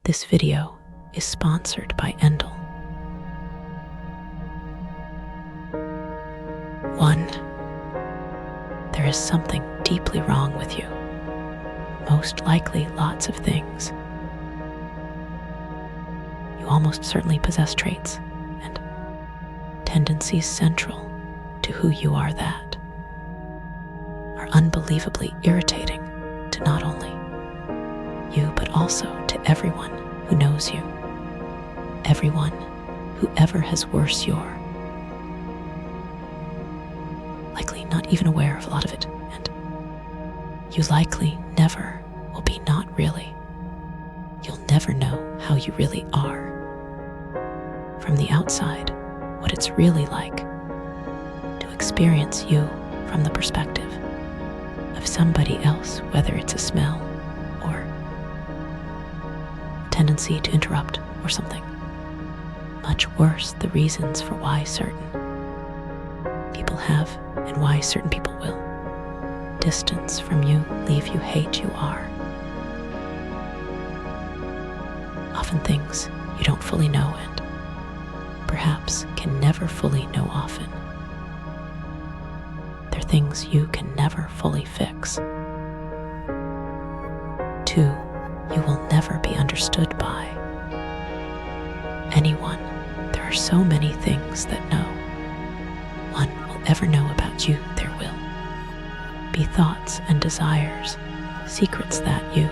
This video is sponsored by Endel. 1. There is something deeply wrong with you. Most likely lots of things. You almost certainly possess traits and tendencies central to who you are that are unbelievably irritating to not only you but also to everyone who knows you, everyone who ever has worse you're likely not even aware of a lot of it, and you likely never will be not really. You'll never know how you really are from the outside, what it's really like to experience you from the perspective of somebody else, whether it's a smell or a tendency to interrupt or something. Much worse, the reasons for why certain people have and why certain people will distance from you, leave you, hate you are often things you don't fully know and perhaps can never fully know often. They're things you can never fully fix. 2. You will never be understood by anyone. There are so many things that no one will ever know about you. There will be thoughts and desires, secrets that you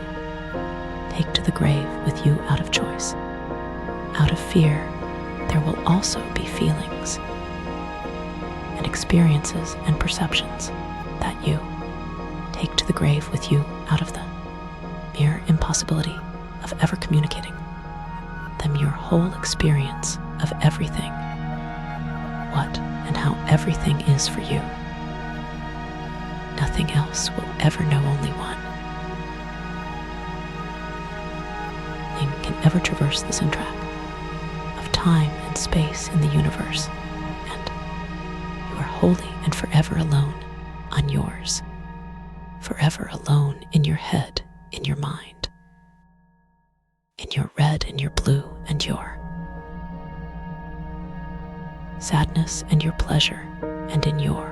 take to the grave with you out of choice, out of fear. There will also be feelings and experiences and perceptions that you take to the grave with you out of the mere impossibility of ever communicating them your whole experience of everything, what and how everything is for you. Nothing else will ever know, only one thing can ever traverse the track of time and space in the universe, and you are wholly and forever alone on yours, forever alone in your head, in your mind, in your red and your blue and your sadness and your pleasure, and in your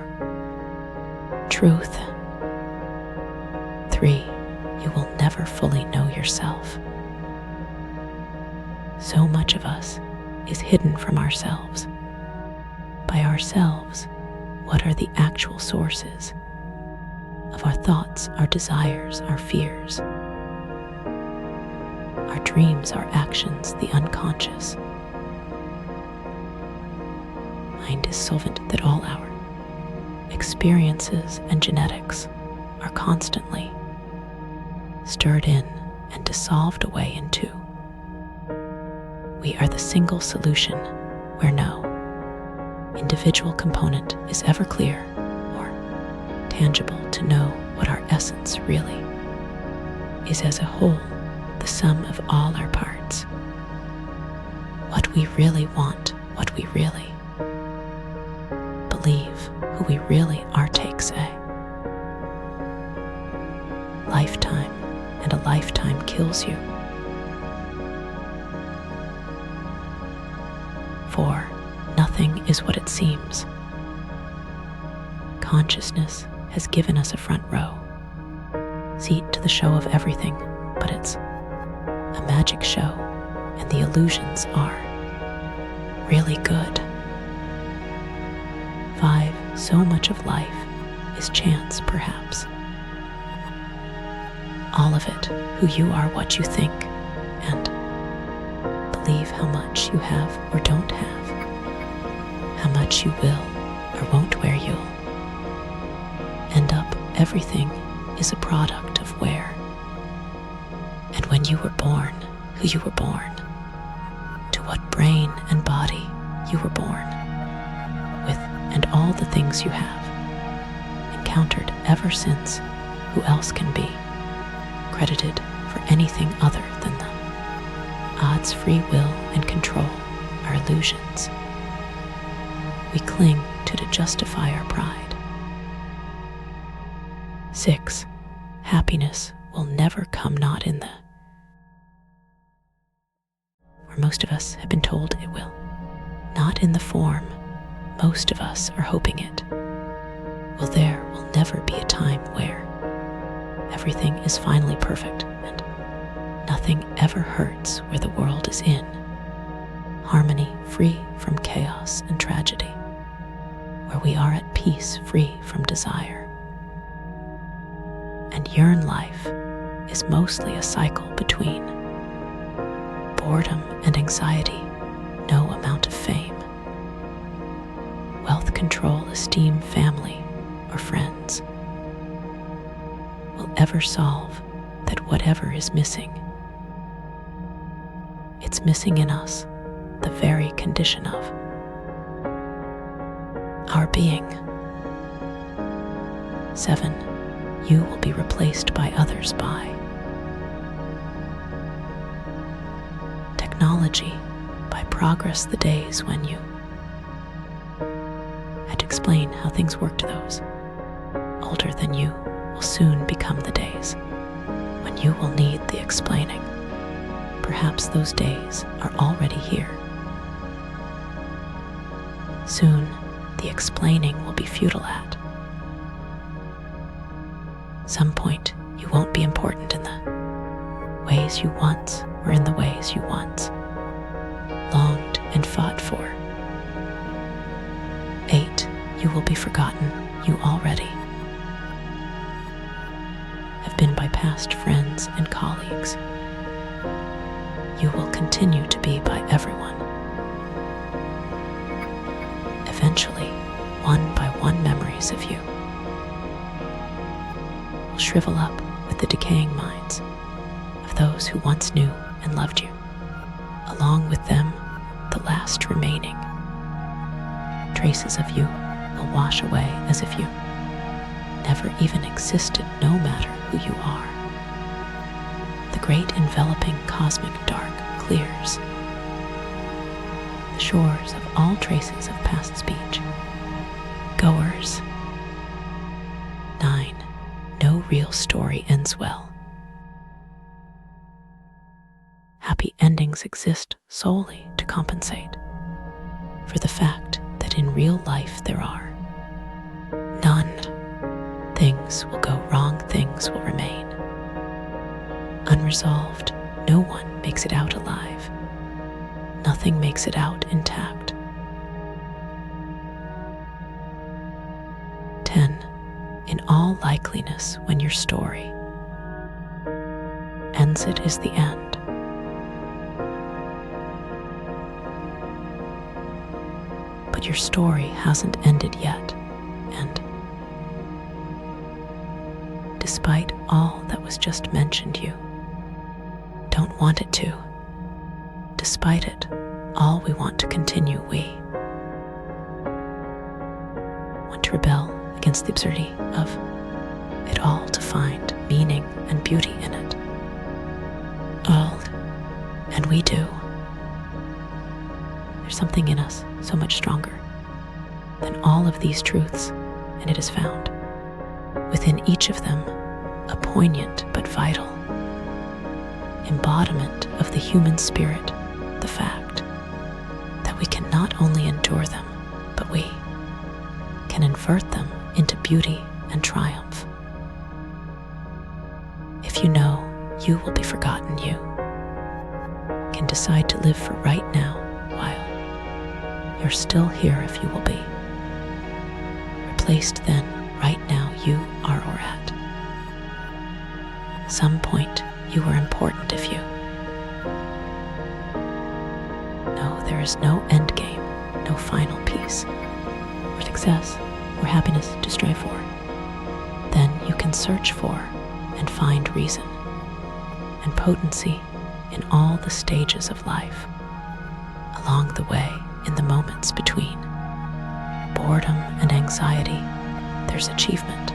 truth. 3. You will never fully know yourself. So much of us is hidden from ourselves. By ourselves, what are the actual sources of our thoughts, our desires, our fears, our dreams, our actions, the unconscious. Mind is solvent that all our experiences and genetics are constantly stirred in and dissolved away into. We are the single solution where no individual component is ever clear or tangible to know what our essence really is as a whole, the sum of all our parts. What we really want, what we really believe, who we really are takes a lifetime, and a lifetime kills you. 4. Nothing is what it seems. Consciousness has given us a front row seat to the show of everything, but it's a magic show, and the illusions are really good. 5. So much of life is chance, perhaps. All of it, who you are, what you think, and believe, how much you have or don't have, how much you will or won't, where you'll end up. Everything is a product of where and when you were born, who you were born, to what brain and body you were born with, and all the things you have encountered ever since. Who else can be credited for anything other than the odds, free will, and control are illusions we cling to justify our pride. 6. Happiness will never come not in the where most of us have been told it will. Not in the form most of us are hoping it. Well, there will never be a time where everything is finally perfect and nothing ever hurts where the world is in harmony, free from chaos and tragedy, where we are at peace, free from desire. And yearn life is mostly a cycle between boredom and anxiety, no amount of fame, wealth, control, esteem, family, or friends will ever solve that whatever is missing. It's missing in us the very condition of our being. 7. You will be replaced by others by technology, by progress, the days when you had to explain how things work to those older than you will soon become the days when you will need the explaining. Perhaps those days are already here. Soon, the explaining will be futile at some point. You won't be important in the ways you once were, in the ways you once longed and fought for. 8. You will be forgotten. You already have been by past friends and colleagues. You will continue to be by everyone. Eventually, one by one, memories of you will shrivel up with the decaying minds of those who once knew and loved you. Along with them, the last remaining traces of you will wash away as if you never even existed, no matter who you are. The great enveloping cosmic dark clears the shores of all traces of past speech. Goers. 9. No real story ends well. Happy endings exist solely to compensate for the fact that in real life there are none. Things will go wrong, things will remain unresolved. No one makes it out alive. Nothing makes it out intact. 10. In all likeliness, when your story ends, it is the end. But your story hasn't ended yet, and despite all that was just mentioned, you don't want it to. Despite it, all we want to continue, we want to rebel against the absurdity of it all, to find meaning and beauty in it all. And we do. There's something in us so much stronger than all of these truths, and it is found within each of them, a poignant but vital embodiment of the human spirit, the fact that we can not only endure them, but we can invert them into beauty and triumph. If you know you will be forgotten, you can decide to live for right now while you're still here. If you will be replaced, then right now you are or at some point you were important. If you know there is no end game, no final peace or success or happiness to strive for, then you can search for and find reason and potency in all the stages of life. Along the way, in the moments between boredom and anxiety, there's achievement.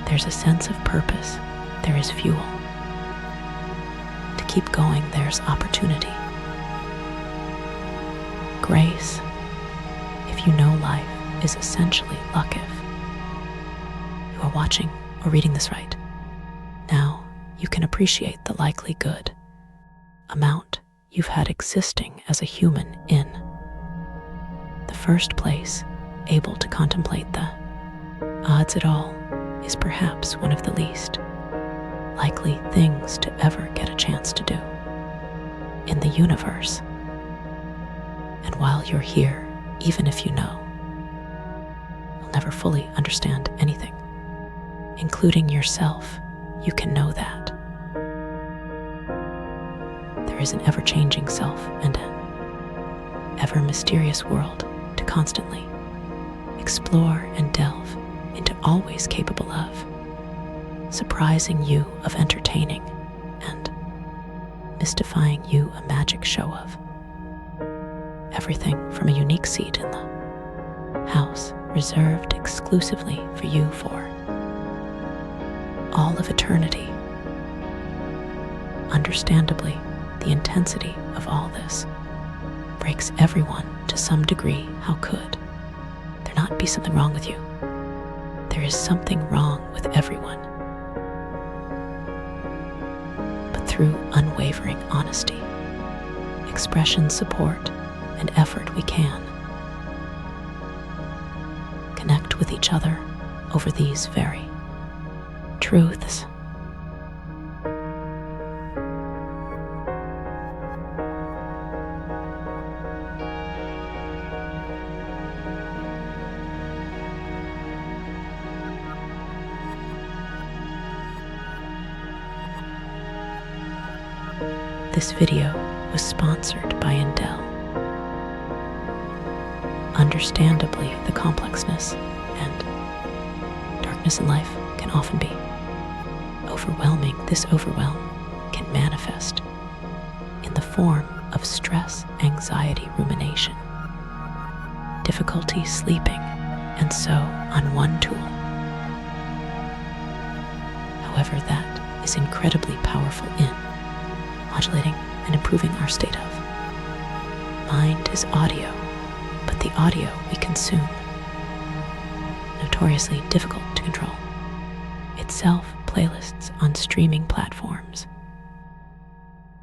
There's a sense of purpose. There is fuel. To keep going, there's opportunity. Grace. If you know life is essentially luck, if you are watching or reading this right now, you can appreciate the likely good amount you've had existing as a human in the first place, able to contemplate the odds at all is perhaps one of the least likely things to ever get a chance to do in the universe. And while you're here, even if you know, you'll never fully understand anything, including yourself, you can know that there is an ever-changing self and an ever-mysterious world to constantly explore and delve into, always capable of surprising you, of entertaining and mystifying you, a magic show of everything from a unique seat in the house reserved exclusively for you for all of eternity. Understandably, the intensity of all this breaks everyone to some degree. How could there not be something wrong with you? There is something wrong with everyone. But through unwavering honesty, expression, support, and effort, we can connect with each other over these very truths. This video was sponsored by Endel. Understandably, the complexness and darkness in life can often be overwhelming. This overwhelm can manifest in the form of stress, anxiety, rumination, difficulty sleeping, and so on. One tool, however, that is incredibly powerful in modulating and improving our state of mind is audio, but the audio we consume, notoriously difficult to control, itself playlists on streaming platforms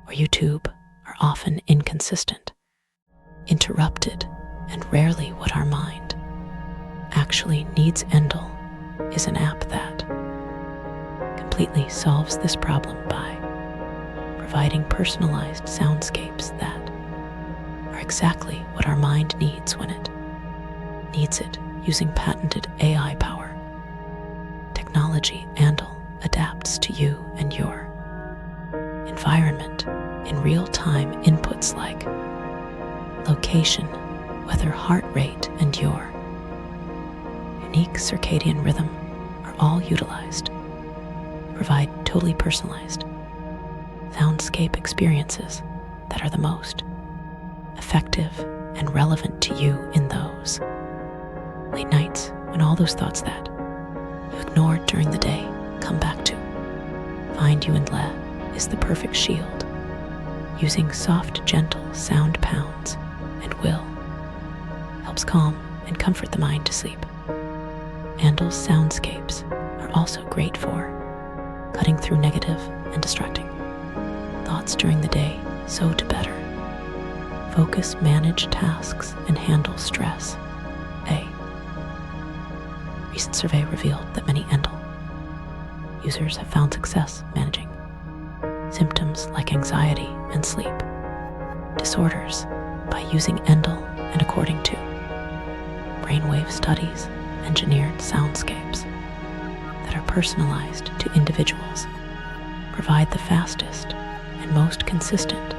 or YouTube are often inconsistent, interrupted, and rarely what our mind actually needs. Endel is an app that completely solves this problem by providing personalized soundscapes that are exactly what our mind needs when it needs it, using patented AI power technology. Endel adapts to you and your environment in real-time. Inputs like location, weather, heart rate, and your unique circadian rhythm are all utilized to provide totally personalized soundscape experiences that are the most effective and relevant to you in those late nights when all those thoughts that you ignored during the day come back to find you. Endel is the perfect shield, using soft, gentle sound pounds and will helps calm and comfort the mind to sleep. Endel's soundscapes are also great for cutting through negative and distracting thoughts during the day, so to better focus, manage tasks, and handle stress. A recent survey revealed that many Endel users have found success managing symptoms like anxiety and sleep disorders by using Endel, and according to brainwave studies, engineered soundscapes that are personalized to individuals provide the fastest and most consistent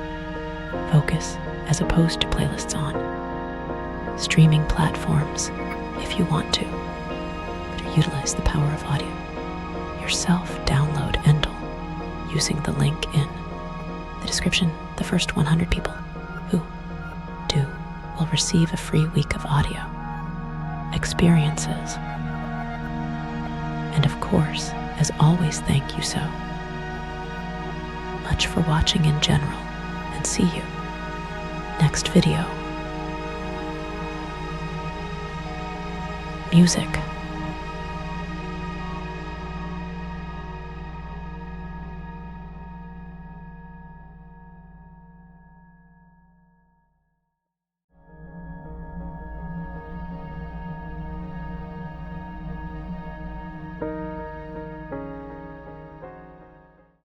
focus, as opposed to playlists on streaming platforms. If you want to better utilize the power of audio yourself, download Endel using the link in the description. The first 100 people who do will receive a free week of audio experiences. And of course, as always, thank you so much for watching in general, and see you next video. Music.